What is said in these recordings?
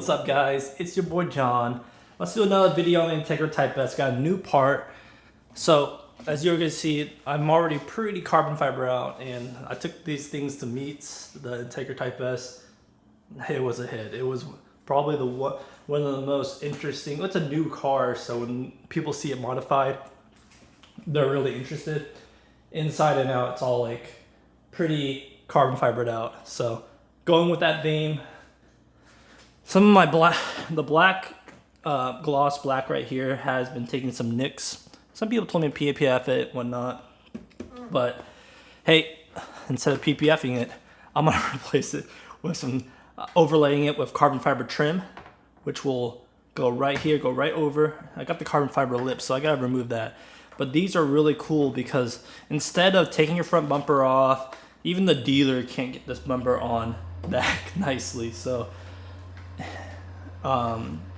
What's up, guys? It's your boy John. Let's do another video on Integra Type S. Got a new part. So as you're gonna see, I'm already pretty carbon fiber out, and I took these things to meets, the Integra Type S. It was a hit. It was probably one of the most interesting. It's a new car, so when people see it modified, they're really interested. Inside and out, it's all like pretty carbon fibered out. So going with that theme. Some of my the black gloss black right here has been taking some nicks. Some people told me to PPF it, whatnot. But hey, instead of PPFing it, I'm gonna replace it with some overlaying it with carbon fiber trim, which will go right here, go right over. I got the carbon fiber lip, so I gotta remove that. But these are really cool because instead of taking your front bumper off, even the dealer can't get this bumper on back nicely. So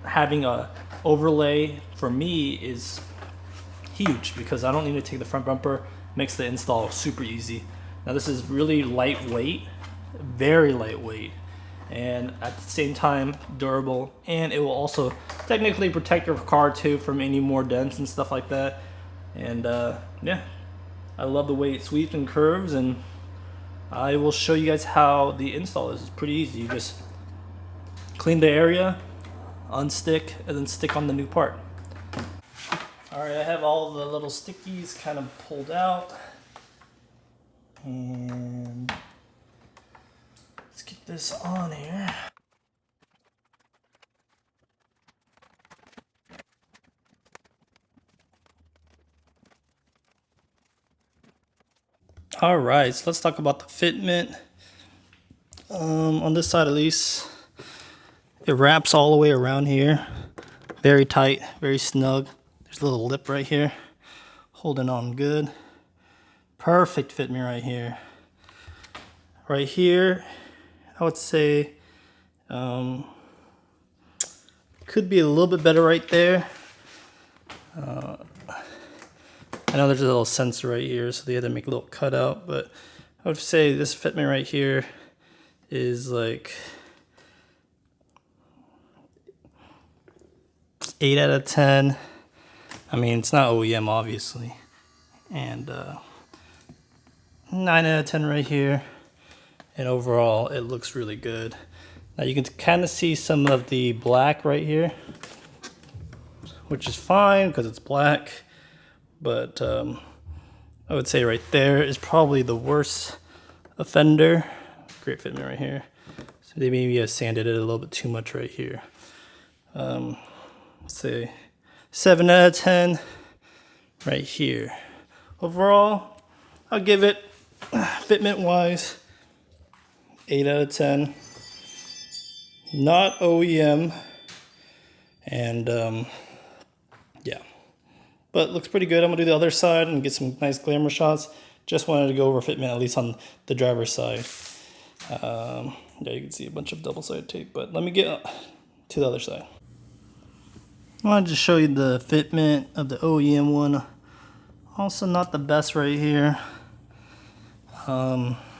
having a overlay for me is huge because I don't need to take the front bumper. Makes the install super easy. Now this is really lightweight, very lightweight, and at the same time durable, and it will also technically protect your car too from any more dents and stuff like that. And yeah, I love the way it sweeps and curves, and I will show you guys how the install is. It's pretty easy. You just clean the area, unstick, and then stick on the new part. Alright, I have all the little stickies kind of pulled out. And let's get this on here. Alright, so let's talk about the fitment. On this side at least, it wraps all the way around here. Very tight, very snug. There's a little lip right here, holding on good. Perfect fitment right here. Right here, I would say could be a little bit better right there. I know there's a little sensor right here, so they had to make a little cutout, but I would say this fitment right here is like 8 out of 10. I mean, it's not OEM obviously. And 9 out of 10 right here. And overall, it looks really good. Now you can kind of see some of the black right here, which is fine because it's black. But I would say right there is probably the worst offender. Great fitment right here. So they maybe have sanded it a little bit too much right here. Let's say 7 out of 10 right here. Overall, I'll give it, fitment wise, 8 out of 10. Not OEM. And yeah, but looks pretty good. I'm gonna do the other side and get some nice glamour shots. Just wanted to go over fitment, at least on the driver's side. Yeah, you can see a bunch of double-sided tape, but let me get to the other side. I wanted to show you the fitment of the OEM one. Also not the best right here.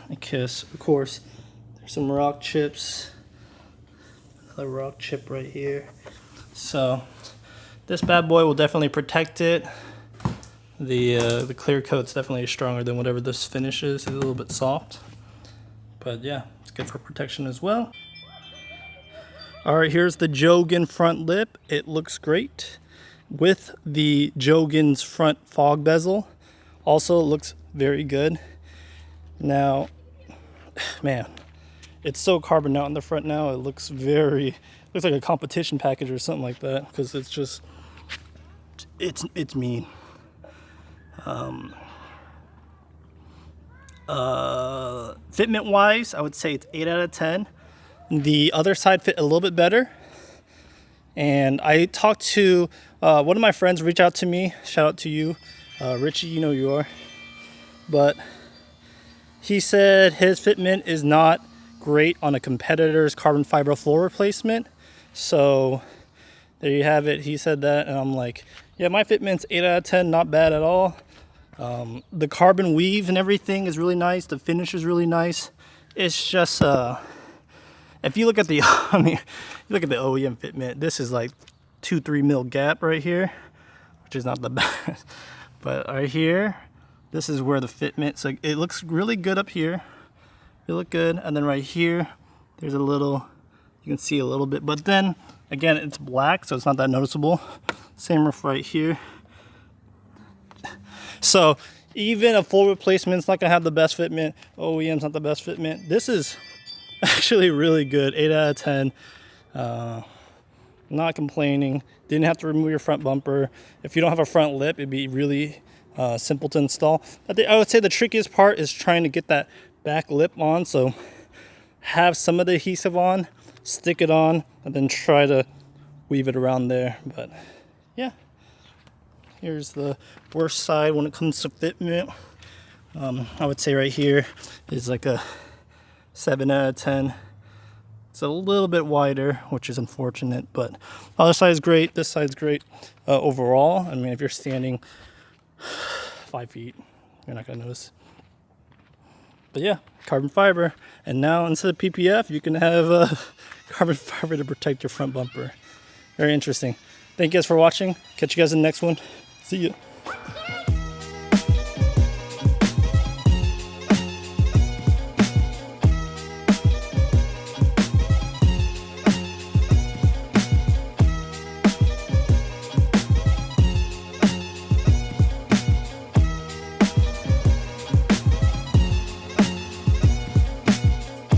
Because of course there's some rock chips. Another rock chip right here. So this bad boy will definitely protect it. The clear coat's definitely stronger than whatever this finish is. It's a little bit soft. But yeah, it's good for protection as well. Alright, here's the Nguyen front lip. It looks great with the Nguyen's front fog bezel. Also looks very good. Now, man, it's so carbon out in the front now. It looks like a competition package or something like that, because it's just, it's mean. Fitment wise, I would say it's 8 out of 10. The other side fit a little bit better. And I talked to one of my friends, reached out to me. Shout out to you, Richie, you know who you are. But he said his fitment is not great on a competitor's carbon fiber floor replacement. So there you have it. He said that, and I'm like, yeah, my fitment's 8 out of 10, not bad at all. The carbon weave and everything is really nice. The finish is really nice. It's just if you look at the, I mean, you look at the OEM fitment, this is like 2-3 mil gap right here, which is not the best. But right here, this is where the fitment, so it looks really good up here. It look good, and then right here, there's a little, you can see a little bit, but then again, it's black, so it's not that noticeable. Same roof right here. So even a full replacement's not gonna have the best fitment. OEM's not the best fitment. This is actually really good. 8 out of 10. Not complaining. Didn't have to remove your front bumper. If you don't have a front lip, it'd be really simple to install. I would say the trickiest part is trying to get that back lip on. So have some of the adhesive on, stick it on, and then try to weave it around there. But yeah, here's the worst side when it comes to fitment. I would say right here is like a 7 out of 10. It's a little bit wider, which is unfortunate, but the other side is great. This side's great overall. I mean, if you're standing 5 feet, you're not gonna notice. But yeah, carbon fiber. And now instead of PPF, you can have carbon fiber to protect your front bumper. Very interesting. Thank you guys for watching. Catch you guys in the next one. See you.